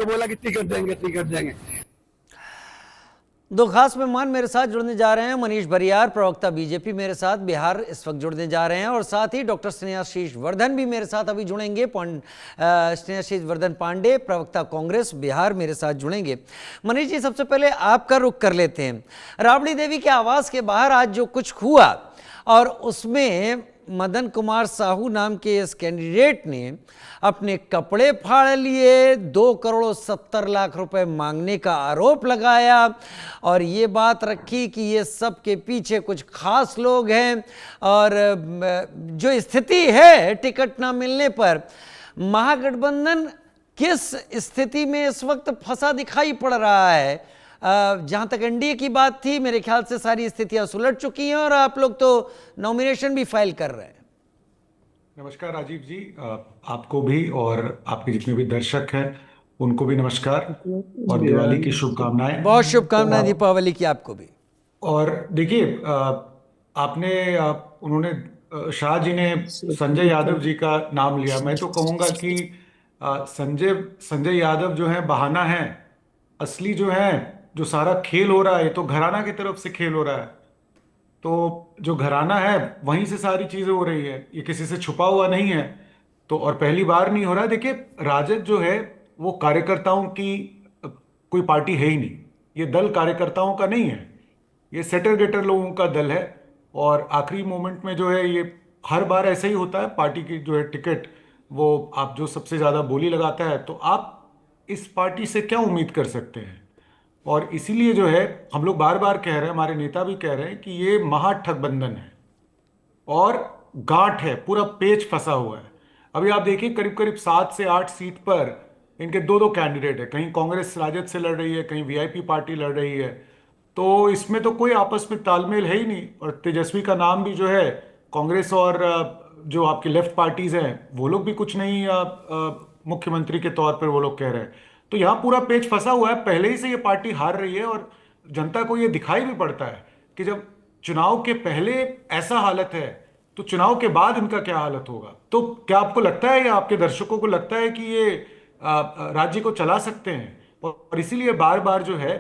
तो बोला कि टिकट देंगे टिकट देंगे। दो खास मेहमान मेरे साथ जुड़ने जा रहे हैं। मनीष बरियार, प्रवक्ता बीजेपी, मेरे साथ बिहार इस वक्त जुड़ने जा रहे हैं, और साथ ही डॉक्टर स्नेहाशीष वर्धन भी मेरे साथ अभी जुड़ेंगे। स्नेहाशीष वर्धन पांडे, प्रवक्ता कांग्रेस बिहार, मेरे साथ जुड़ेंगे। मनीष जी, सबसे पहले आपका रुख कर लेते हैं। राबड़ी देवी के आवास के बाहर आज जो कुछ हुआ, और उसमें मदन कुमार साहू नाम के इस कैंडिडेट ने अपने कपड़े फाड़ लिए, 2 करोड़ 70 लाख रुपए मांगने का आरोप लगाया, और ये बात रखी कि ये सब के पीछे कुछ खास लोग हैं। और जो स्थिति है टिकट ना मिलने पर, महागठबंधन किस स्थिति में इस वक्त फंसा दिखाई पड़ रहा है? जहां तक एनडीए की बात थी, मेरे ख्याल से सारी स्थितियां सुलट चुकी हैं, और आप लोग तो नॉमिनेशन भी फाइल कर रहे हैं। नमस्कार राजीव जी, आपको भी और आपके जितने भी दर्शक हैं उनको भी नमस्कार और दिवाली की शुभकामनाएं। बहुत शुभकामनाएं दीपावली की आपको भी। और देखिए, उन्होंने शाह जी ने संजय यादव जी का नाम लिया। मैं तो कहूँगा कि संजय यादव जो है बहाना है, असली जो है, जो सारा खेल हो रहा है, ये तो घराना की तरफ से खेल हो रहा है। तो जो घराना है वहीं से सारी चीजें हो रही है, ये किसी से छुपा हुआ नहीं है। तो और पहली बार नहीं हो रहा है। देखिए, राजद जो है वो कार्यकर्ताओं की कोई पार्टी है ही नहीं। ये दल कार्यकर्ताओं का नहीं है, ये सेटर गेटर लोगों का दल है। और आखिरी मोमेंट में जो है, ये हर बार ऐसा ही होता है। पार्टी की जो है टिकट, वो आप जो सबसे ज्यादा बोली लगाता है, तो आप इस पार्टी से क्या उम्मीद कर सकते हैं। और इसीलिए जो है हम लोग बार बार कह रहे हैं, हमारे नेता भी कह रहे हैं कि ये महाठगबंधन है और गांठ है, पूरा पेच फंसा हुआ है। अभी आप देखिए, करीब करीब 7 से 8 सीट पर इनके दो दो कैंडिडेट है। कहीं कांग्रेस राजद से लड़ रही है, कहीं वीआईपी पार्टी लड़ रही है। तो इसमें तो कोई आपस में तालमेल है ही नहीं। और तेजस्वी का नाम भी जो है, कांग्रेस और जो आपकी लेफ्ट पार्टीज हैं वो लोग भी कुछ नहीं, मुख्यमंत्री के तौर पर वो लोग कह रहे हैं। तो यहाँ पूरा पेच फंसा हुआ है। पहले ही से ये पार्टी हार रही है, और जनता को ये दिखाई भी पड़ता है कि जब चुनाव के पहले ऐसा हालत है, तो चुनाव के बाद इनका क्या हालत होगा। तो क्या आपको लगता है या आपके दर्शकों को लगता है कि ये राज्य को चला सकते हैं। और इसीलिए बार बार जो है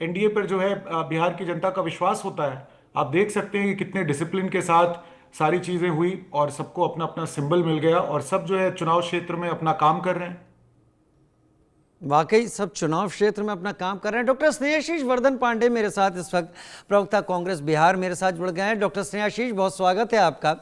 एनडीए पर जो है बिहार की जनता का विश्वास होता है। आप देख सकते हैं कि कितने डिसिप्लिन के साथ सारी चीजें हुई, और सबको अपना अपना सिंबल मिल गया, और सब जो है चुनाव क्षेत्र में अपना काम कर रहे हैं। वाकई सब चुनाव क्षेत्र में अपना काम कर रहे हैं। डॉक्टर स्नेहाशीष वर्धन पांडे मेरे साथ इस वक्त, प्रवक्ता कांग्रेस बिहार, मेरे साथ जुड़ गए हैं। डॉक्टर स्नेहाशीष, बहुत स्वागत है आपका।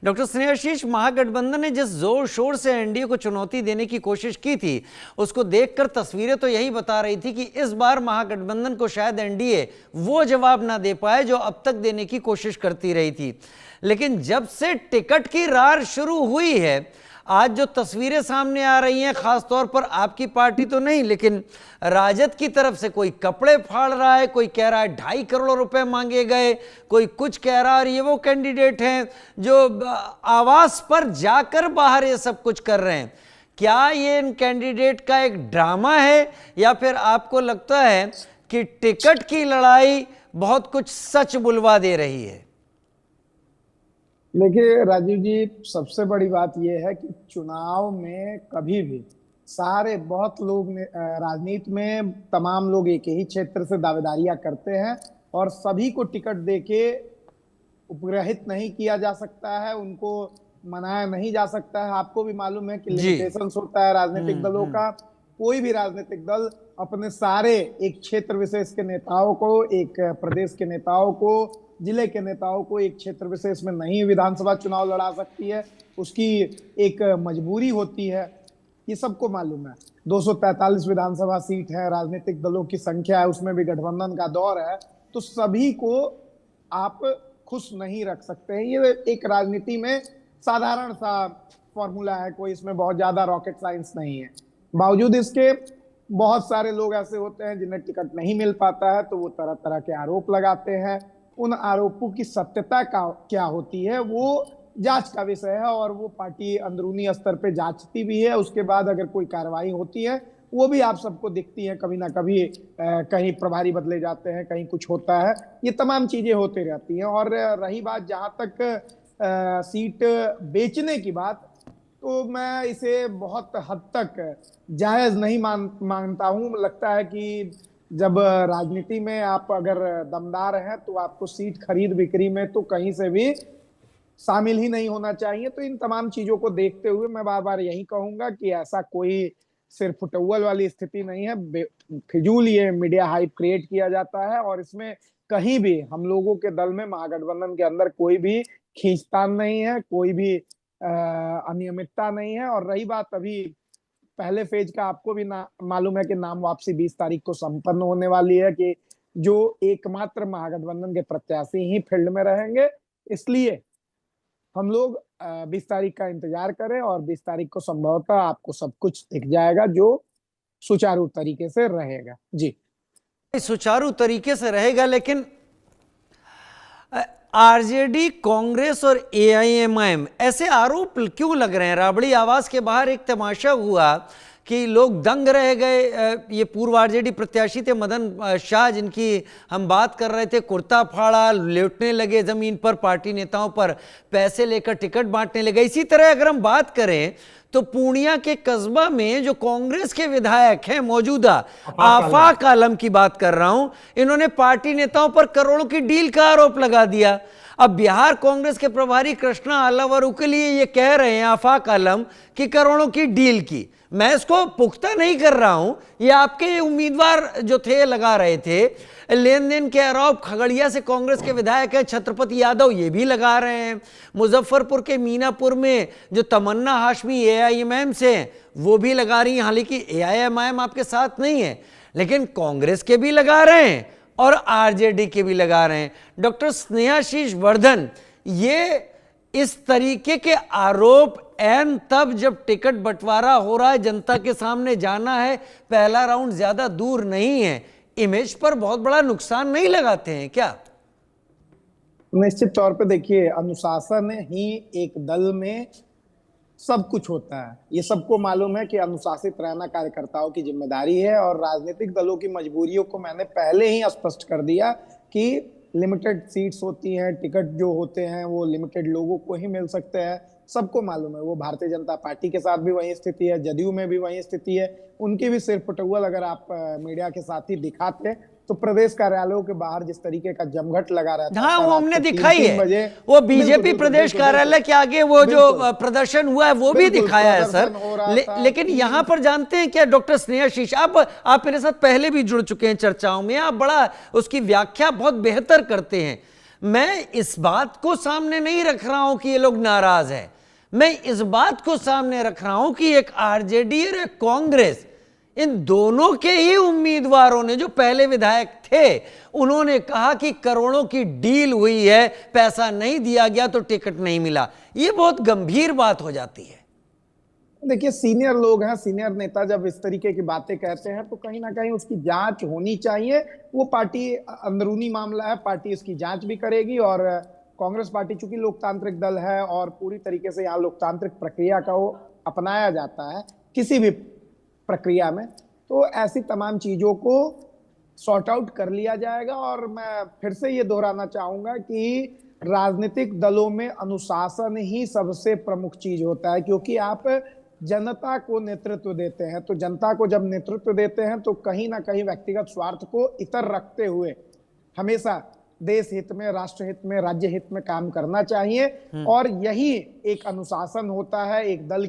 डॉक्टर स्नेहाशीष, महागठबंधन ने जिस जोर शोर से एनडीए को चुनौती देने की कोशिश की थी, उसको देखकर तस्वीरें तो यही बता रही थी कि इस बार महागठबंधन को शायद एनडीए वो जवाब ना दे पाए जो अब तक देने की कोशिश करती रही थी। लेकिन जब से टिकट की रार शुरू हुई है, आज जो तस्वीरें सामने आ रही हैं, खासतौर पर आपकी पार्टी तो नहीं, लेकिन राजद की तरफ से कोई कपड़े फाड़ रहा है, कोई कह रहा है 2.5 करोड़ रुपए मांगे गए, कोई कुछ कह रहा है। और ये वो कैंडिडेट हैं जो आवास पर जाकर बाहर ये सब कुछ कर रहे हैं। क्या ये इन कैंडिडेट का एक ड्रामा है, या फिर आपको लगता है कि टिकट की लड़ाई बहुत कुछ सच बुलवा दे रही है? देखिए राजीव जी, सबसे बड़ी बात यह है कि चुनाव में कभी भी सारे बहुत लोग राजनीति में तमाम लोग एक ही क्षेत्र से दावेदारियां करते हैं, और सभी को टिकट देके उपग्रहित नहीं किया जा सकता है, उनको मनाया नहीं जा सकता है। आपको भी मालूम है कि लिमिटेशंस होता है राजनीतिक दलों का। कोई भी राजनीतिक दल अपने सारे एक क्षेत्र विशेष के नेताओं को, एक प्रदेश के नेताओं को, जिले के नेताओं को एक क्षेत्र विशेष में नहीं विधानसभा चुनाव लड़ा सकती है। उसकी एक मजबूरी होती है, ये सबको मालूम है। 243 विधानसभा सीट है, राजनीतिक दलों की संख्या है, उसमें भी गठबंधन का दौर है, तो सभी को आप खुश नहीं रख सकते हैं। ये एक राजनीति में साधारण सा फॉर्मूला है, कोई इसमें बहुत ज्यादा रॉकेट साइंस नहीं है। बावजूद इसके बहुत सारे लोग ऐसे होते हैं जिन्हें टिकट नहीं मिल पाता है, तो वो तरह तरह के आरोप लगाते हैं। उन आरोपों की सत्यता क्या होती है वो जांच का विषय है, और वो पार्टी अंदरूनी स्तर पे जांचती भी है। उसके बाद अगर कोई कार्रवाई होती है, वो भी आप सबको दिखती है। कभी ना कभी कहीं प्रभारी बदले जाते हैं, कहीं कुछ होता है, ये तमाम चीजें होती रहती हैं। और रही बात जहां तक सीट बेचने की बात, तो मैं इसे बहुत हद तक जायज नहीं मानता हूं। लगता है कि जब राजनीति में आप अगर दमदार हैं तो आपको सीट खरीद बिक्री में तो कहीं से भी शामिल ही नहीं होना चाहिए। तो इन तमाम चीजों को देखते हुए मैं बार बार यही कहूंगा कि ऐसा कोई सिर्फ फुटबॉल वाली स्थिति नहीं है। फिजूल ये मीडिया हाइप क्रिएट किया जाता है और इसमें कहीं भी हम लोगों के दल में, महागठबंधन के अंदर कोई भी खींचतान नहीं है, कोई भी अनियमितता नहीं है। और रही बात अभी पहले फेज का, आपको भी मालूम है कि नाम वापसी 20 तारीख को संपन्न होने वाली है, कि जो एकमात्र महागठबंधन के प्रत्याशी ही फील्ड में रहेंगे। इसलिए हम लोग 20 तारीख का इंतजार करें और 20 तारीख को संभवतः आपको सब कुछ दिख जाएगा जो सुचारू तरीके से रहेगा। जी, सुचारू तरीके से रहेगा, लेकिन आरजेडी, कांग्रेस और एआईएमआईएम ऐसे आरोप क्यों लग रहे हैं? राबड़ी आवास के बाहर एक तमाशा हुआ कि लोग दंग रह गए। ये पूर्व आरजेडी प्रत्याशी थे मदन शाह, जिनकी हम बात कर रहे थे, कुर्ता फाड़ा, लेटने लगे जमीन पर, पार्टी नेताओं पर पैसे लेकर टिकट बांटने लगे। इसी तरह अगर हम बात करें तो पूर्णिया के कस्बा में जो कांग्रेस के विधायक हैं मौजूदा, आफाक आलम की बात कर रहा हूं, इन्होंने पार्टी नेताओं पर करोड़ों की डील का आरोप लगा दिया। अब बिहार कांग्रेस के प्रभारी कृष्णा आलावरू के लिए ये कह रहे हैं आफाक आलम कि करोड़ों की डील की। मैं इसको पुख्ता नहीं कर रहा हूं, ये आपके उम्मीदवार जो थे लगा रहे थे। लेन देन के आरोप खगड़िया से कांग्रेस के विधायक है छत्रपति यादव, ये भी लगा रहे हैं। मुजफ्फरपुर के मीनापुर में जो तमन्ना हाशमी एआईएमआईएम से वो भी लगा रही हैं। हालांकि एआईएमआईएम आपके साथ नहीं है, लेकिन कांग्रेस के भी लगा रहे हैं और आरजेडी के भी लगा रहे हैं। डॉक्टर स्नेहाशीष वर्धन, ये इस तरीके के आरोप एन तब जब टिकट बंटवारा हो रहा है, जनता के सामने जाना है, पहला राउंड ज्यादा दूर नहीं है, इमेज पर बहुत बड़ा नुकसान नहीं लगाते हैं क्या? निश्चित तौर पे देखिए, अनुशासन ही एक दल में सब कुछ होता है। ये सबको मालूम है कि अनुशासित रहना कार्यकर्ताओं की जिम्मेदारी है। और राजनीतिक दलों की मजबूरियों को मैंने पहले ही स्पष्ट कर दिया कि लिमिटेड सीट्स होती हैं, टिकट जो होते हैं वो लिमिटेड लोगों को ही मिल सकते हैं, सबको मालूम है। वो भारतीय जनता पार्टी के साथ भी वही स्थिति है, जदयू में भी वही स्थिति है। उनकी भी सिर्फ फुटबॉल अगर आप मीडिया के साथ ही दिखाते तो प्रदेश कार्यालयों के बाहर जिस तरीके का जमघट लगा रहता है, हाँ, वो हमने दिखाई है। वो बीजेपी प्रदेश कार्यालय के आगे वो जो प्रदर्शन हुआ है वो भी दिखाया है सर। लेकिन यहां पर जानते हैं क्या डॉक्टर स्नेहाशीष, आप मेरे साथ पहले भी जुड़ चुके हैं चर्चाओं में, आप बड़ा उसकी व्याख्या बहुत बेहतर करते हैं। मैं इस बात को सामने नहीं रख रहा हूं कि ये लोग नाराज हैं, मैं इस बात को सामने रख रहा हूं कि एक आरजेडी और एक कांग्रेस, इन दोनों के ही उम्मीदवारों ने, जो पहले विधायक थे, उन्होंने कहा कि करोड़ों की डील हुई है, पैसा नहीं दिया गया तो टिकट नहीं मिला। ये बहुत गंभीर बात हो जाती है। देखिए, सीनियर लोग हैं, सीनियर नेता जब इस तरीके की बातें कहते हैं तो कहीं ना कहीं उसकी जांच होनी चाहिए। वो पार्टी अंदरूनी मामला है, पार्टी इसकी जांच भी करेगी। और कांग्रेस पार्टी चूंकि लोकतांत्रिक दल है और पूरी तरीके से यहाँ लोकतांत्रिक प्रक्रिया का वो अपनाया जाता है किसी भी प्रक्रिया में, तो ऐसी तमाम चीजों को सॉर्ट आउट कर लिया जाएगा। और मैं फिर से ये दोहराना चाहूंगा कि राजनीतिक दलों में अनुशासन ही सबसे प्रमुख चीज होता है, क्योंकि आप जनता को नेतृत्व देते हैं। तो जनता को जब नेतृत्व देते हैं तो कहीं ना कहीं व्यक्तिगत स्वार्थ को इतर रखते हुए हमेशा देश हित में, राष्ट्र हित में, राज्य हित में काम करना चाहिए। और यही एक अनुशासन होता है, एक दल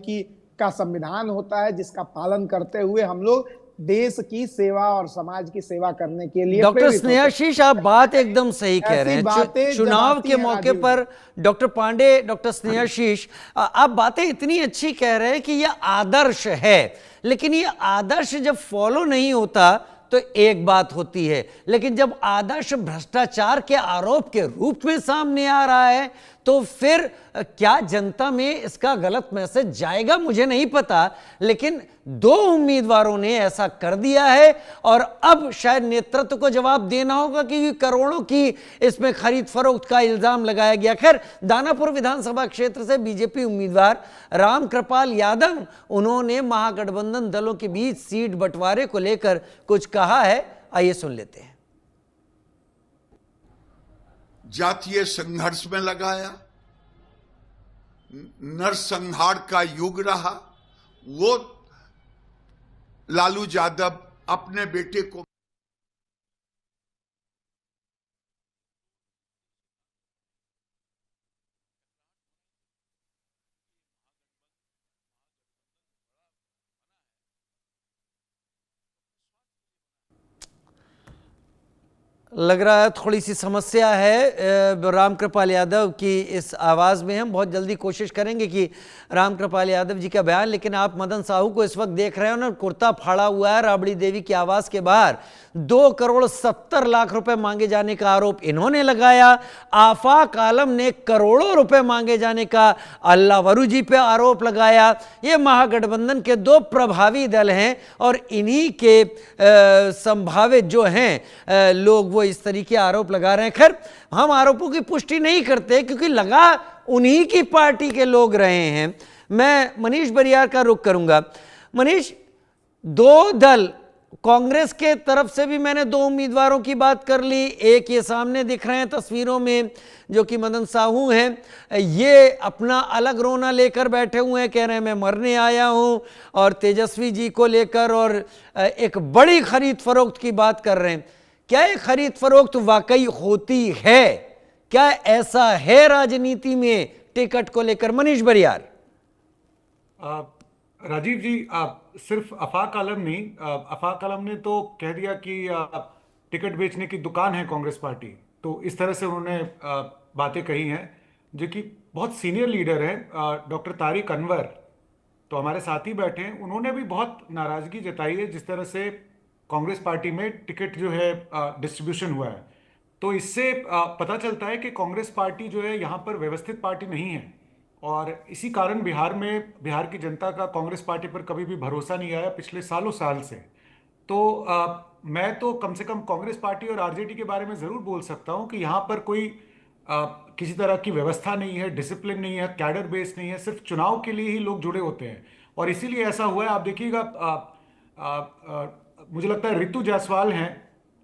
का संविधान होता है, जिसका पालन करते हुए हम लोग देश की सेवा और समाज की सेवा करने के लिए। डॉक्टर स्नेहाशीष, आप बात एकदम सही कह रहे हैं। चुनाव के मौके पर डॉक्टर पांडे, डॉक्टर स्नेहाशीष, आप बातें इतनी अच्छी कह रहे हैं कि यह आदर्श है, लेकिन ये आदर्श जब फॉलो नहीं होता तो एक बात होती है, लेकिन जब आदर्श भ्रष्टाचार के आरोप के रूप में सामने आ रहा है तो फिर क्या जनता में इसका गलत मैसेज जाएगा, मुझे नहीं पता। लेकिन दो उम्मीदवारों ने ऐसा कर दिया है और अब शायद नेतृत्व को जवाब देना होगा कि करोड़ों की इसमें खरीद फरोख्त का इल्जाम लगाया गया। खैर, दानापुर विधानसभा क्षेत्र से बीजेपी उम्मीदवार राम कृपाल यादव, उन्होंने महागठबंधन दलों के बीच सीट बंटवारे को लेकर कुछ कहा है, आइए सुन लेते हैं। जातीय संघर्ष में लगाया, नरसंहार का युग रहा। वो लालू यादव अपने बेटे को लग रहा है थोड़ी सी समस्या है रामकृपाल यादव की इस आवाज़ में। हम बहुत जल्दी कोशिश करेंगे कि रामकृपाल यादव जी का बयान, लेकिन आप मदन साहू को इस वक्त देख रहे हो ना, कुर्ता फाड़ा हुआ है राबड़ी देवी की आवाज़ के बाहर। 2,70,00,000 रुपए मांगे जाने का आरोप इन्होंने लगाया। आफाक आलम ने करोड़ों रुपए मांगे जाने का अल्लाह वरू जी पे आरोप लगाया। ये महागठबंधन के दो प्रभावी दल हैं और इन्हीं के संभावित जो हैं लोग वो इस तरीके आरोप लगा रहे हैं। खैर, हम आरोपों की पुष्टि नहीं करते क्योंकि लगा उन्हीं की पार्टी के लोग रहे हैं। मैं मनीष बरियार का रुख करूंगा। मनीष, दो दल, कांग्रेस के तरफ से भी मैंने दो उम्मीदवारों की बात कर ली। एक ये सामने दिख रहे हैं तस्वीरों में जो कि मदन साहू हैं, ये अपना अलग रोना लेकर बैठे हुए हैं, कह रहे हैं मैं मरने आया हूं, और तेजस्वी जी को लेकर और एक बड़ी खरीद फरोख्त की बात कर रहे हैं। क्या ये खरीद फरोख्त वाकई होती है? क्या ऐसा है राजनीति में टिकट को लेकर? मनीष बरियार। राजीव जी, सिर्फ आफाक आलम नहीं, आफाक आलम ने तो कह दिया कि टिकट बेचने की दुकान है कांग्रेस पार्टी। तो इस तरह से उन्होंने बातें कही हैं, जो कि बहुत सीनियर लीडर हैं। डॉक्टर तारिक अनवर तो हमारे साथ ही बैठे हैं, उन्होंने भी बहुत नाराजगी जताई है जिस तरह से कांग्रेस पार्टी में टिकट जो है डिस्ट्रीब्यूशन हुआ है। तो इससे पता चलता है कि कांग्रेस पार्टी जो है यहाँ पर व्यवस्थित पार्टी नहीं है, और इसी कारण बिहार की जनता का कांग्रेस पार्टी पर कभी भी भरोसा नहीं आया पिछले सालों साल से। तो मैं तो कम से कम कांग्रेस पार्टी और आरजेडी के बारे में ज़रूर बोल सकता हूँ कि यहाँ पर कोई किसी तरह की व्यवस्था नहीं है, डिसिप्लिन नहीं है, कैडर बेस नहीं है, सिर्फ चुनाव के लिए ही लोग जुड़े होते हैं और इसीलिए ऐसा हुआ है। आप देखिएगा, मुझे लगता है ऋतु जायसवाल हैं,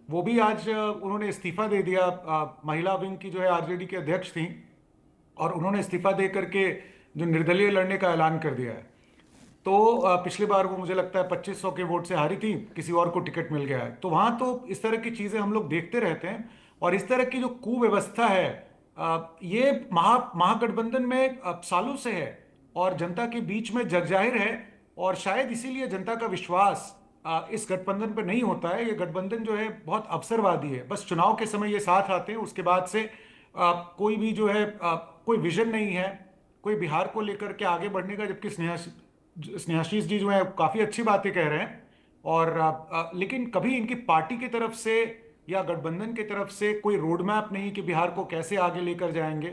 वो भी आज उन्होंने इस्तीफा दे दिया। महिला विंग की जो है आरजेडी की अध्यक्ष थी और उन्होंने इस्तीफा दे करके जो निर्दलीय लड़ने का ऐलान कर दिया है। तो पिछली बार वो मुझे लगता है 2500 के वोट से हारी थी, किसी और को टिकट मिल गया है। तो वहाँ तो इस तरह की चीज़ें हम लोग देखते रहते हैं और इस तरह की जो कुव्यवस्था है ये महागठबंधन में सालों से है और जनता के बीच में जग जाहिर है, और शायद इसीलिए जनता का विश्वास इस गठबंधन पर नहीं होता है। ये गठबंधन जो है बहुत अवसरवादी है, बस चुनाव के समय ये साथ आते हैं, उसके बाद से कोई भी जो है कोई विजन नहीं है, कोई बिहार को लेकर के आगे बढ़ने का। जबकि स्नेहाशीष जी जो है काफ़ी अच्छी बातें कह रहे हैं, और लेकिन कभी इनकी पार्टी की तरफ से या गठबंधन की तरफ से कोई रोड मैप नहीं कि बिहार को कैसे आगे लेकर जाएंगे।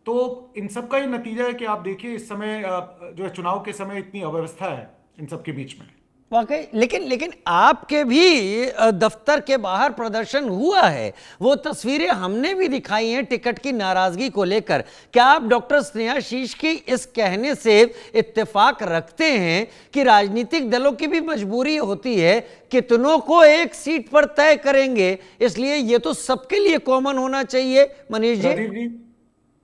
तो इन सब का ही नतीजा है कि आप देखिए इस समय जो है चुनाव के समय इतनी अव्यवस्था है इन सब के बीच में। वाकई, लेकिन आपके भी दफ्तर के बाहर प्रदर्शन हुआ है, वो तस्वीरें हमने भी दिखाई हैं टिकट की नाराजगी को लेकर। क्या आप डॉक्टर स्नेहाशीष की इस कहने से इत्तेफाक रखते हैं कि राजनीतिक दलों की भी मजबूरी होती है, कितनों को एक सीट पर तय करेंगे, इसलिए ये तो सबके लिए कॉमन होना चाहिए? मनीष जी।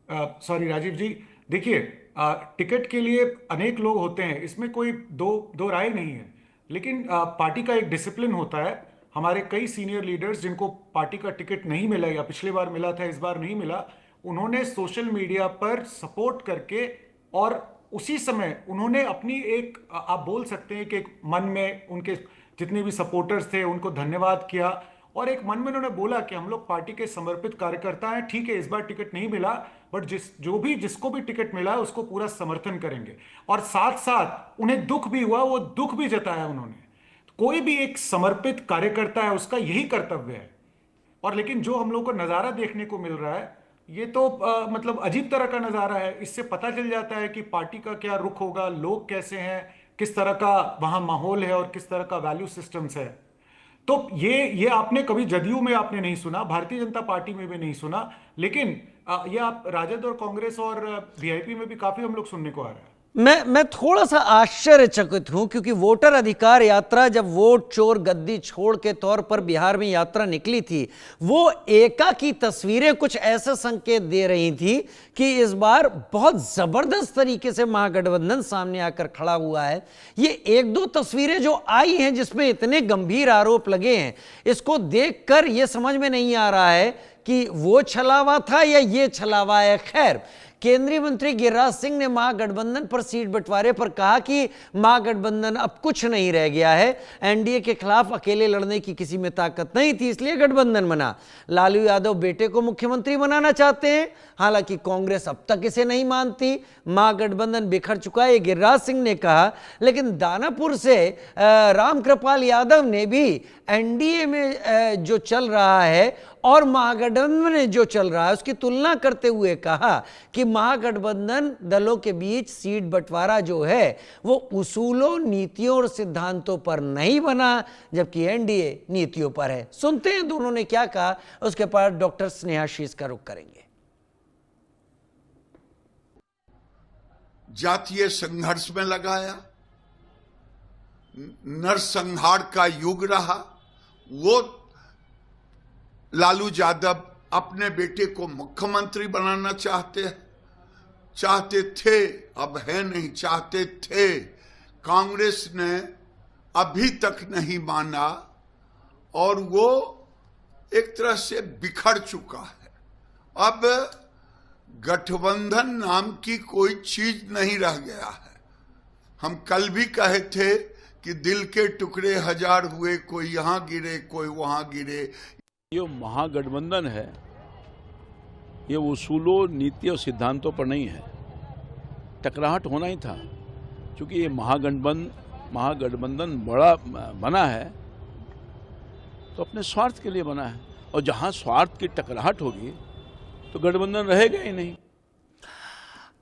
राजीव जी, देखिए, टिकट के लिए अनेक लोग होते हैं, इसमें कोई दो राय नहीं है, लेकिन पार्टी का एक डिसिप्लिन होता है। हमारे कई सीनियर लीडर्स जिनको पार्टी का टिकट नहीं मिला या पिछले बार मिला था, इस बार नहीं मिला, उन्होंने सोशल मीडिया पर सपोर्ट करके और उसी समय उन्होंने अपनी एक, आप बोल सकते हैं कि एक मन में उनके जितने भी सपोर्टर्स थे उनको धन्यवाद किया, और एक मन में उन्होंने बोला कि हम लोग पार्टी के समर्पित कार्यकर्ता हैं, ठीक है इस बार टिकट नहीं मिला बट जिसको भी टिकट मिला है उसको पूरा समर्थन करेंगे। और साथ साथ उन्हें दुख भी हुआ, वो दुख भी जताया उन्होंने। कोई भी एक समर्पित कार्यकर्ता है, उसका यही कर्तव्य है। और लेकिन जो हम लोग को नज़ारा देखने को मिल रहा है ये तो मतलब अजीब तरह का नज़ारा है। इससे पता चल जाता है कि पार्टी का क्या रुख होगा, लोग कैसे हैं, किस तरह का वहाँ माहौल है और किस तरह का वैल्यू सिस्टम्स है। तो ये आपने कभी जदयू में आपने नहीं सुना, भारतीय जनता पार्टी में भी नहीं सुना, लेकिन ये आप राजद और कांग्रेस और वीआईपी में भी काफी हम लोग सुनने को आ रहा है। मैं थोड़ा सा आश्चर्यचकित हूं, क्योंकि वोटर अधिकार यात्रा जब वोट चोर गद्दी छोड़ के तौर पर बिहार में यात्रा निकली थी, वो एका की तस्वीरें कुछ ऐसे संकेत दे रही थी कि इस बार बहुत जबरदस्त तरीके से महागठबंधन सामने आकर खड़ा हुआ है। ये एक दो तस्वीरें जो आई हैं जिसमें इतने गंभीर आरोप लगे हैं, इसको देखकर यह समझ में नहीं आ रहा है कि वो छलावा था या ये छलावा है। खैर, केंद्रीय मंत्री गिरिराज सिंह ने महागठबंधन पर सीट बंटवारे पर कहा कि महागठबंधन अब कुछ नहीं रह गया है, एनडीए के खिलाफ अकेले लड़ने की किसी में ताकत नहीं थी, इसलिए गठबंधन बना। लालू यादव बेटे को मुख्यमंत्री बनाना चाहते हैं, हालांकि कांग्रेस अब तक इसे नहीं मानती। महागठबंधन बिखर चुका है, गिरिराज सिंह ने कहा। लेकिन दानापुर से रामकृपाल यादव ने भी एनडीए में जो चल रहा है और महागठबंधन में जो चल रहा है उसकी तुलना करते हुए कहा कि महागठबंधन दलों के बीच सीट बंटवारा जो है वो उसूलों, नीतियों और सिद्धांतों पर नहीं बना, जबकि एनडीए नीतियों पर है। सुनते हैं दोनों ने क्या कहा, उसके बाद डॉक्टर स्नेहाशीष का रुख करेंगे। जातीय संघर्ष में लगाया, नरसंहार का युग रहा। वो लालू यादव अपने बेटे को मुख्यमंत्री बनाना चाहते थे, अब है नहीं, चाहते थे। कांग्रेस ने अभी तक नहीं माना और वो एक तरह से बिखर चुका है। अब गठबंधन नाम की कोई चीज नहीं रह गया है। हम कल भी कहे थे कि दिल के टुकड़े हजार हुए, कोई यहां गिरे कोई वहां गिरे। ये महागठबंधन है, ये उसूलों, नीति और सिद्धांतों पर नहीं है। टकराहट होना ही था, क्योंकि ये महागठबंधन बड़ा बना है तो अपने स्वार्थ के लिए बना है, और जहां स्वार्थ की टकराहट होगी तो गठबंधन रहेगा ही नहीं।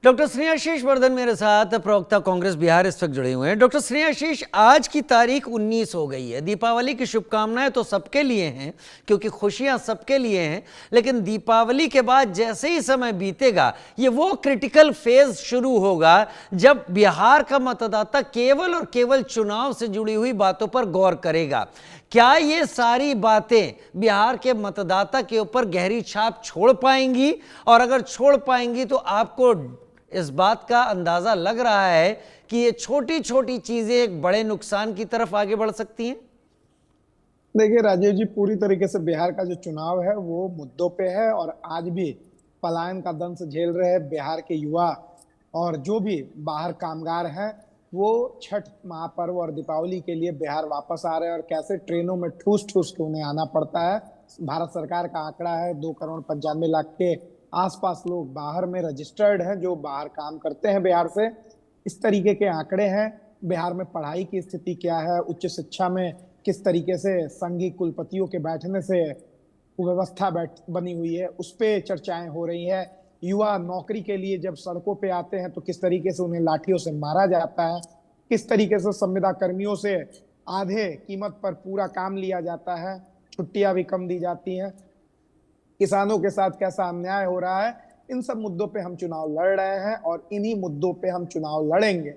डॉक्टर स्नेहाशीष वर्धन मेरे साथ, प्रवक्ता कांग्रेस बिहार, इस वक्त जुड़े हुए हैं। डॉक्टर स्नेहाशीष, आज की तारीख 19 हो गई है। दीपावली की शुभकामनाएं तो सबके लिए हैं, क्योंकि खुशियां सबके लिए हैं, लेकिन दीपावली के बाद जैसे ही समय बीतेगा, ये वो क्रिटिकल फेज शुरू होगा जब बिहार का मतदाता केवल और केवल चुनाव से जुड़ी हुई बातों पर गौर करेगा। क्या ये सारी बातें बिहार के मतदाता के ऊपर गहरी छाप छोड़ पाएंगी? और अगर छोड़ पाएंगी तो आपको इस बात का अंदाजा लग रहा है कि ये छोटी छोटी चीजें एक बड़े नुकसान की तरफ आगे बढ़ सकती हैं? देखिए राजीव जी, पूरी तरीके से बिहार का जो चुनाव है वो मुद्दों पे है, और आज भी पलायन का दंश झेल रहे बिहार के युवा और जो भी बाहर कामगार हैं, वो छठ महापर्व और दीपावली के लिए बिहार वापस आ रहे हैं। और कैसे ट्रेनों में ठूस ठूस के उन्हें आना पड़ता है। भारत सरकार का आंकड़ा है 2,95,00,000 के आसपास लोग बाहर में रजिस्टर्ड हैं जो बाहर काम करते हैं बिहार से। इस तरीके के आंकड़े हैं। बिहार में पढ़ाई की स्थिति क्या है, उच्च शिक्षा में किस तरीके से संघीय कुलपतियों के बैठने से व्यवस्था बनी हुई है, उस पर चर्चाएं हो रही है। युवा नौकरी के लिए जब सड़कों पे आते हैं तो किस तरीके से उन्हें लाठियों से मारा जाता है, किस तरीके से संविदा कर्मियों से आधे कीमत पर पूरा काम लिया जाता है, छुट्टियां भी कम दी जाती हैं, किसानों के साथ कैसा अन्याय हो रहा है। इन सब मुद्दों पे हम चुनाव लड़ रहे हैं और इन्हीं मुद्दों पे हम चुनाव लड़ेंगे।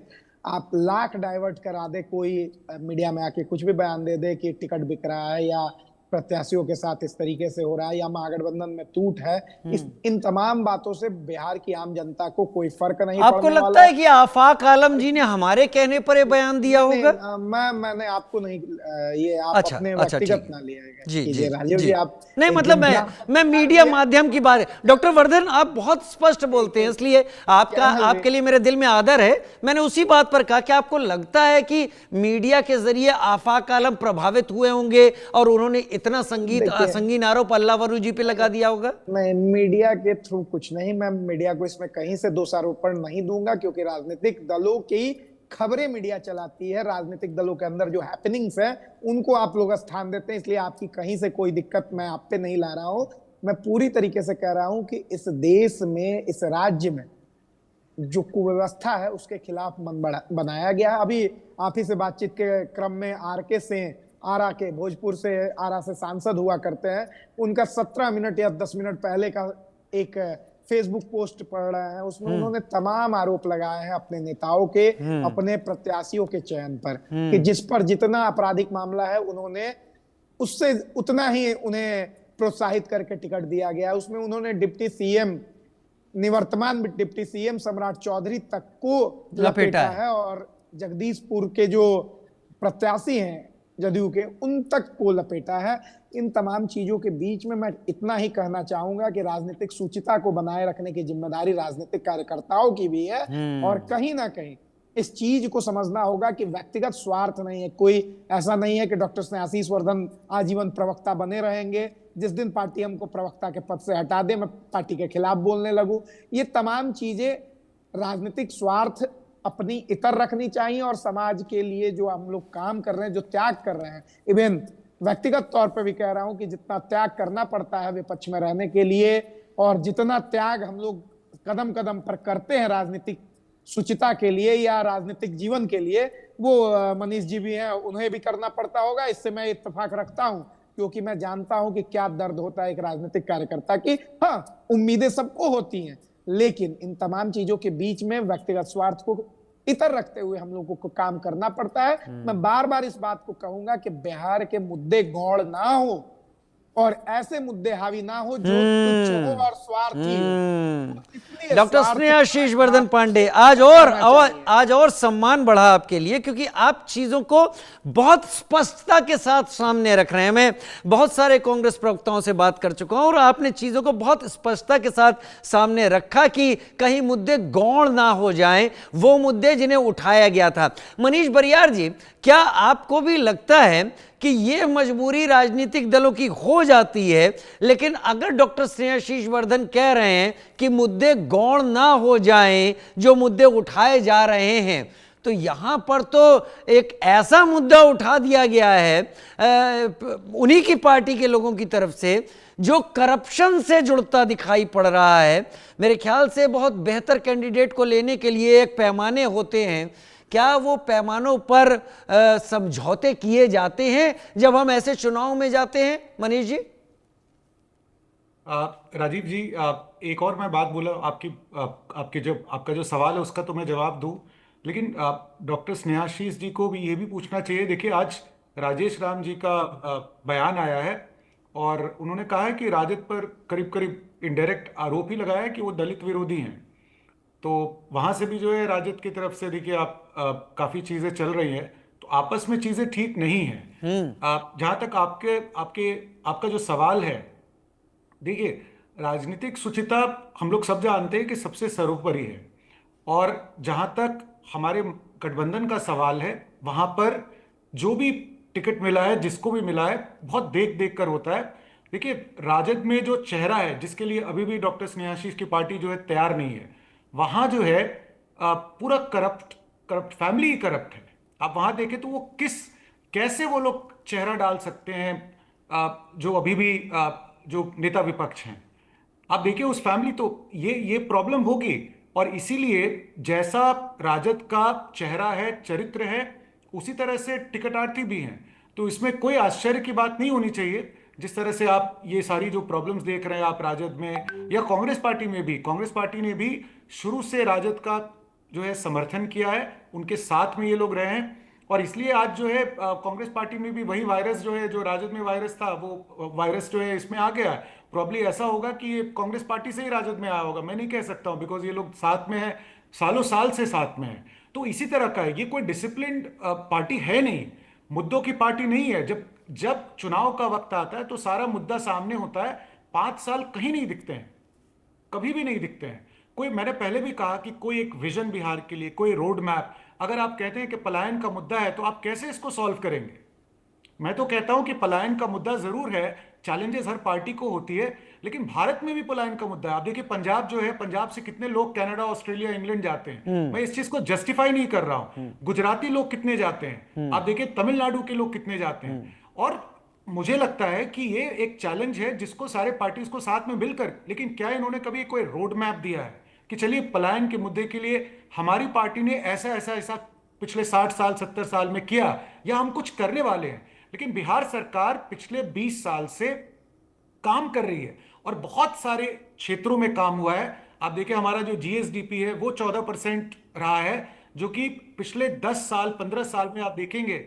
आप लाख डाइवर्ट करा दे, कोई मीडिया में आके कुछ भी बयान दे दे कि टिकट बिक रहा है या प्रत्याशियों के साथ इस तरीके से हो रहा है या महागठबंधन में टूट है, इन तमाम बातों से बिहार की आम जनता को कोई फर्क नहीं पड़ने वाला। आपको लगता है कि आफाक आलम जी ने हमारे कहने पर ये बयान दिया होगा? मैंने आपको नहीं, ये आप अच्छा, अपने अच्छा, व्यक्तिगत ना लिया जी, राजीव जी। आप नहीं, मतलब मैं मीडिया माध्यम की बात, डॉक्टर वर्धन आप बहुत स्पष्ट बोलते हैं, इसलिए आपके लिए मेरे दिल में आदर है। मैंने उसी बात पर कहा कि आपको लगता है कि मीडिया के जरिए आफाक आलम प्रभावित हुए होंगे और उन्होंने इतना संगीन आरोप अल्लाह जी पे लगा दिया होगा? नहीं, मीडिया के थ्रू कुछ नहीं। मैं मीडिया को इसमें कहीं से दोषारोपण नहीं दूंगा, क्योंकि राजनीतिक दलों की खबरें मीडिया चलाती है। राजनीतिक दलों के अंदर जो हैपनिंग्स है उनको आप लोग स्थान देते हैं, इसलिए आपकी कहीं से कोई दिक्कत मैं आप पे नहीं ला रहा हूं। मैं पूरी तरीके से कह रहा हूं कि इस देश में, इस राज्य में जो कुव्यवस्था है उसके खिलाफ मन बनाया गया है। अभी आप ही से बातचीत के क्रम में आरके से, आरा के, भोजपुर से, आरा से सांसद हुआ करते हैं, उनका 17 मिनट या 10 मिनट पहले का एक फेसबुक पोस्ट पढ़ रहे हैं, उसमें उन्होंने तमाम आरोप लगाए हैं अपने नेताओं के, अपने प्रत्याशियों के चयन पर, कि जिस पर जितना आपराधिक मामला है उन्होंने उससे उतना ही उन्हें प्रोत्साहित करके टिकट दिया गया। उसमें उन्होंने डिप्टी सीएम, निवर्तमान डिप्टी सीएम सम्राट चौधरी तक को लपेटा है और जगदीशपुर के जो प्रत्याशी हैं जदयू के, उन तक को लपेटा है। इन तमाम चीजों के बीच में मैं इतना ही कहना चाहूंगा कि राजनीतिक शुचिता को बनाए रखने की जिम्मेदारी राजनीतिक कार्यकर्ताओं की भी है, और कहीं ना कहीं इस चीज को समझना होगा कि व्यक्तिगत स्वार्थ नहीं है। कोई ऐसा नहीं है कि डॉक्टर स्नेहाशीष वर्धन आजीवन प्रवक्ता बने रहेंगे, जिस दिन पार्टी हमको प्रवक्ता के पद से हटा दे मैं पार्टी के खिलाफ बोलने लगूं। ये तमाम चीजें राजनीतिक स्वार्थ अपनी इतर रखनी चाहिए, और समाज के लिए जो हम लोग काम कर रहे हैं, जो त्याग कर रहे हैं, इवन व्यक्तिगत तौर पे भी कह रहा हूं कि जितना त्याग करना पड़ता है विपक्ष में रहने के लिए, और जितना त्याग हम लोग कदम कदम पर करते हैं राजनीतिक शुचिता के लिए या राजनीतिक जीवन के लिए, वो मनीष जी भी हैं, उन्हें भी करना पड़ता होगा। इससे मैं इत्तेफाक रखता हूं, क्योंकि मैं जानता हूं कि क्या दर्द होता है एक राजनीतिक कार्यकर्ता की। हाँ, उम्मीदें सबको होती हैं, लेकिन इन तमाम चीजों के बीच में व्यक्तिगत स्वार्थ को इतर रखते हुए हम लोगों को काम करना पड़ता है। मैं बार बार इस बात को कहूंगा कि बिहार के मुद्दे गौड़ ना हो और ऐसे मुद्दे हावी ना हो जो तुच्छ हो और स्वार्थी हो। डॉक्टर स्नेहाशीष वर्धन पांडे, आज और सम्मान बढ़ा आपके लिए, क्योंकि आप चीजों को बहुत स्पष्टता के साथ सामने रख रहे हैं। मैं बहुत सारे कांग्रेस प्रवक्ताओं से बात कर चुका हूं और आपने चीजों को बहुत स्पष्टता के साथ सामने रखा कि कहीं मुद्दे गौण ना हो जाएं, वो मुद्दे जिन्हें उठाया गया था। मनीष बरियार जी, क्या आपको भी लगता है कि ये मजबूरी राजनीतिक दलों की हो जाती है, लेकिन अगर डॉक्टर स्नेहाशीष वर्धन कह रहे हैं कि मुद्दे गौण ना हो जाएं जो मुद्दे उठाए जा रहे हैं, तो यहां पर तो एक ऐसा मुद्दा उठा दिया गया है उन्हीं की पार्टी के लोगों की तरफ से जो करप्शन से जुड़ता दिखाई पड़ रहा है। मेरे ख्याल से बहुत बेहतर कैंडिडेट को लेने के लिए एक पैमाने होते हैं, क्या वो पैमानों पर समझौते किए जाते हैं जब हम ऐसे चुनाव में जाते हैं? मनीष जी। राजीव जी, एक और मैं बात बोला, आपका जो सवाल है उसका तो मैं जवाब दूं, लेकिन डॉक्टर स्नेहाशीष जी को भी ये भी पूछना चाहिए। देखिए, आज राजेश राम जी का बयान आया है और उन्होंने कहा है कि राजद पर करीब करीब इनडायरेक्ट आरोप ही लगाया है कि वो दलित विरोधी हैं। तो वहां से भी जो है राजद की तरफ से देखिए आप काफी चीजें चल रही हैं, तो आपस में चीजें ठीक नहीं है। जहां तक आपका जो सवाल है, देखिए राजनीतिक शुचिता हम लोग सब जानते हैं कि सबसे सर्वोपरि है, और जहां तक हमारे गठबंधन का सवाल है, वहां पर जो भी टिकट मिला है, जिसको भी मिला है, बहुत देख देख कर होता है। देखिए, राजद में जो चेहरा है जिसके लिए अभी भी डॉक्टर स्नेहाशीष की पार्टी जो है तैयार नहीं है, वहां जो है पूरा करप्ट फैमिली ही करप्ट है। आप वहां देखें तो वो कैसे वो लोग चेहरा डाल सकते हैं जो अभी भी जो नेता विपक्ष हैं। आप देखिए उस फैमिली, तो ये प्रॉब्लम होगी, और इसीलिए जैसा राजद का चेहरा है, चरित्र है, उसी तरह से टिकटार्थी भी हैं। तो इसमें कोई आश्चर्य की बात नहीं होनी चाहिए। जिस तरह से आप ये सारी जो प्रॉब्लम्स देख रहे हैं आप राजद में या कांग्रेस पार्टी में भी, कांग्रेस पार्टी ने भी शुरू से राजद का जो है समर्थन किया है, उनके साथ में ये लोग रहे हैं, और इसलिए आज जो है कांग्रेस पार्टी में भी वही वायरस जो है, जो राजद में वायरस था, वो वायरस जो है इसमें आ गया। प्रॉब्ली ऐसा होगा कि ये कांग्रेस पार्टी से ही राजद में आया होगा, मैं नहीं कह सकता हूं, बिकॉज ये लोग साथ में है, सालों साल से साथ में है। तो इसी तरह का है, ये कोई डिसिप्लिन्ड पार्टी है नहीं, मुद्दों की पार्टी नहीं है। जब चुनाव का वक्त आता है तो सारा मुद्दा सामने होता है, 5 साल कहीं नहीं दिखते हैं, कभी भी नहीं दिखते हैं। मैंने पहले भी कहा कि कोई एक विजन बिहार के लिए, कोई रोड मैप, अगर आप कहते हैं कि पलायन का मुद्दा है तो आप कैसे इसको सॉल्व करेंगे? मैं तो कहता हूं कि पलायन का मुद्दा जरूर है, चैलेंजेस हर पार्टी को होती है, लेकिन भारत में भी पलायन का मुद्दा है। आप देखिए पंजाब जो है, पंजाब से कितने लोग कनाडा, ऑस्ट्रेलिया, इंग्लैंड जाते हैं, मैं इस चीज को जस्टिफाई नहीं कर रहा हूं। गुजराती लोग कितने जाते हैं, आप देखिए तमिलनाडु के लोग कितने जाते हैं। और मुझे लगता है कि ये एक चैलेंज है जिसको सारे पार्टीज को साथ में मिलकर, लेकिन क्या इन्होंने कभी कोई रोड मैप दिया है कि चलिए पलायन के मुद्दे के लिए हमारी पार्टी ने ऐसा ऐसा ऐसा पिछले 60 साल 70 साल में किया, या हम कुछ करने वाले हैं? लेकिन बिहार सरकार पिछले 20 साल से काम कर रही है और बहुत सारे क्षेत्रों में काम हुआ है। आप देखिए हमारा जो जीएसडीपी है वो 14% रहा है, जो कि पिछले 10 साल 15 साल में आप देखेंगे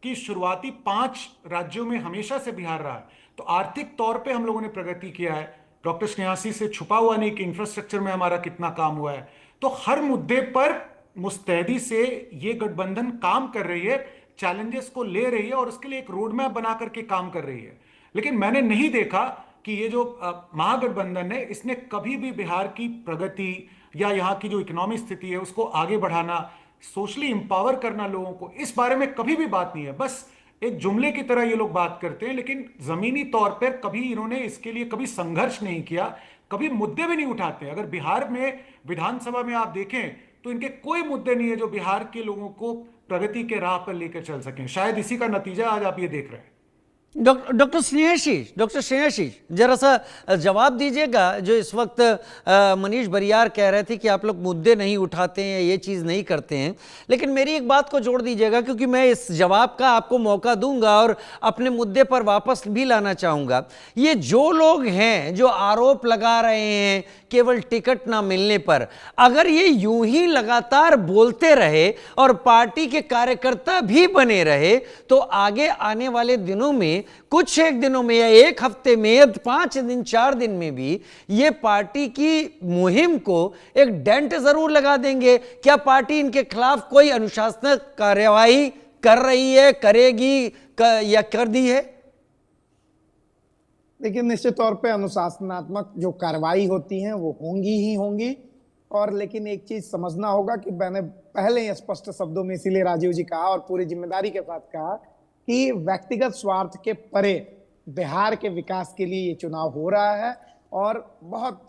कि शुरुआती 5 राज्यों में हमेशा से बिहार रहा है। तो आर्थिक तौर पे हम लोगों ने प्रगति किया है। डॉक्टर स्नेहासी से छुपा हुआ नहीं कि इंफ्रास्ट्रक्चर में हमारा कितना काम हुआ है। तो हर मुद्दे पर मुस्तैदी से ये गठबंधन काम कर रही है, चैलेंजेस को ले रही है और उसके लिए एक रोड मैप बना करके काम कर रही है। लेकिन मैंने नहीं देखा कि ये जो महागठबंधन है इसने कभी भी बिहार की प्रगति या यहाँ की जो इकोनॉमिक स्थिति है उसको आगे बढ़ाना, सोशली एम्पावर करना लोगों को, इस बारे में कभी भी बात नहीं है। बस एक जुमले की तरह ये लोग बात करते हैं, लेकिन जमीनी तौर पर कभी इन्होंने इसके लिए कभी संघर्ष नहीं किया, कभी मुद्दे भी नहीं उठाते। अगर बिहार में विधानसभा में आप देखें तो इनके कोई मुद्दे नहीं है जो बिहार के लोगों को प्रगति के राह पर लेकर चल सकें। शायद इसी का नतीजा आज आप ये देख रहे हैं। डॉक्टर स्नेहाशीष जरा सा जवाब दीजिएगा। जो इस वक्त मनीष बरियार कह रहे थे कि आप लोग मुद्दे नहीं उठाते हैं, ये चीज़ नहीं करते हैं, लेकिन मेरी एक बात को जोड़ दीजिएगा क्योंकि मैं इस जवाब का आपको मौका दूंगा और अपने मुद्दे पर वापस भी लाना चाहूँगा। ये जो लोग हैं जो आरोप लगा रहे हैं केवल टिकट ना मिलने पर, अगर ये यूं ही लगातार बोलते रहे और पार्टी के कार्यकर्ता भी बने रहे तो आगे आने वाले दिनों में, कुछ एक दिनों में या एक हफ्ते में या 5 दिन 4 दिन में भी ये पार्टी की मुहिम को एक डेंट जरूर लगा देंगे। क्या पार्टी इनके खिलाफ कोई अनुशासनात्मक कार्यवाही कर रही है, करेगी या कर दी है? लेकिन निश्चित तौर पे अनुशासनात्मक जो कार्रवाई होती है वो होंगी ही होंगी। और लेकिन एक चीज समझना होगा कि मैंने पहले ही स्पष्ट शब्दों में इसीलिए राजीव जी कहा और पूरी जिम्मेदारी के साथ कहा कि व्यक्तिगत स्वार्थ के परे बिहार के विकास के लिए ये चुनाव हो रहा है और बहुत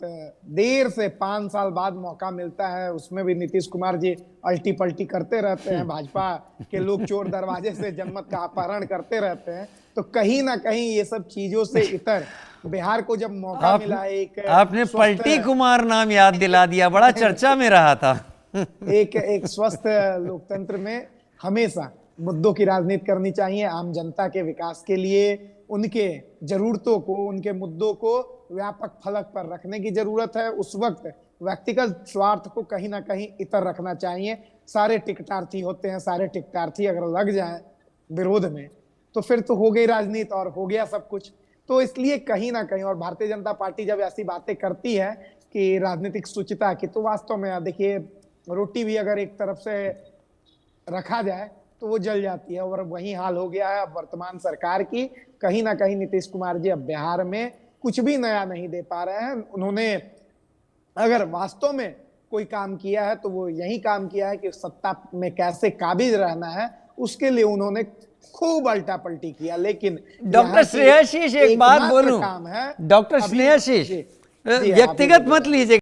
देर से 5 साल बाद मौका मिलता है। उसमें भी नीतीश कुमार जी अल्टी पल्टी करते रहते हैं, भाजपा के लोग चोर दरवाजे से जनमत का अपहरण करते रहते हैं। तो कहीं ना कहीं ये सब चीजों से इतर बिहार को जब मौका मिला, एक आपने पलटी कुमार नाम याद दिला दिया, बड़ा चर्चा में रहा था। एक स्वस्थ लोकतंत्र में हमेशा मुद्दों की राजनीति करनी चाहिए। आम जनता के विकास के लिए उनके जरूरतों को, उनके मुद्दों को व्यापक फलक पर रखने की जरूरत है। उस वक्त व्यक्तिगत स्वार्थ को कहीं ना कहीं इतर रखना चाहिए। सारे टिकटार्थी होते हैं, सारे टिकटार्थी अगर लग जाएं विरोध में तो फिर तो हो गई राजनीति और हो गया सब कुछ। तो इसलिए कहीं ना कहीं, और भारतीय जनता पार्टी जब ऐसी बातें करती है कि राजनीतिक शुचिता की, तो वास्तव में देखिए रोटी भी अगर एक तरफ से रखा जाए तो वो जल जाती है और वही हाल हो गया है अब वर्तमान सरकार की। कहीं ना कहीं नीतीश कुमार जी अब बिहार में कुछ भी नया नहीं दे पा रहे हैं। उन्होंने अगर वास्तव में कोई काम किया है तो वो यही काम किया है कि सत्ता में कैसे काबिज रहना है, उसके लिए उन्होंने खूब अल्टा पल्टी किया। लेकिन डॉक्टर स्नेहाशीष एक बात बोलूं, काम है डॉक्टर स्नेहाशीष व्यक्तिगत मत लीजिए।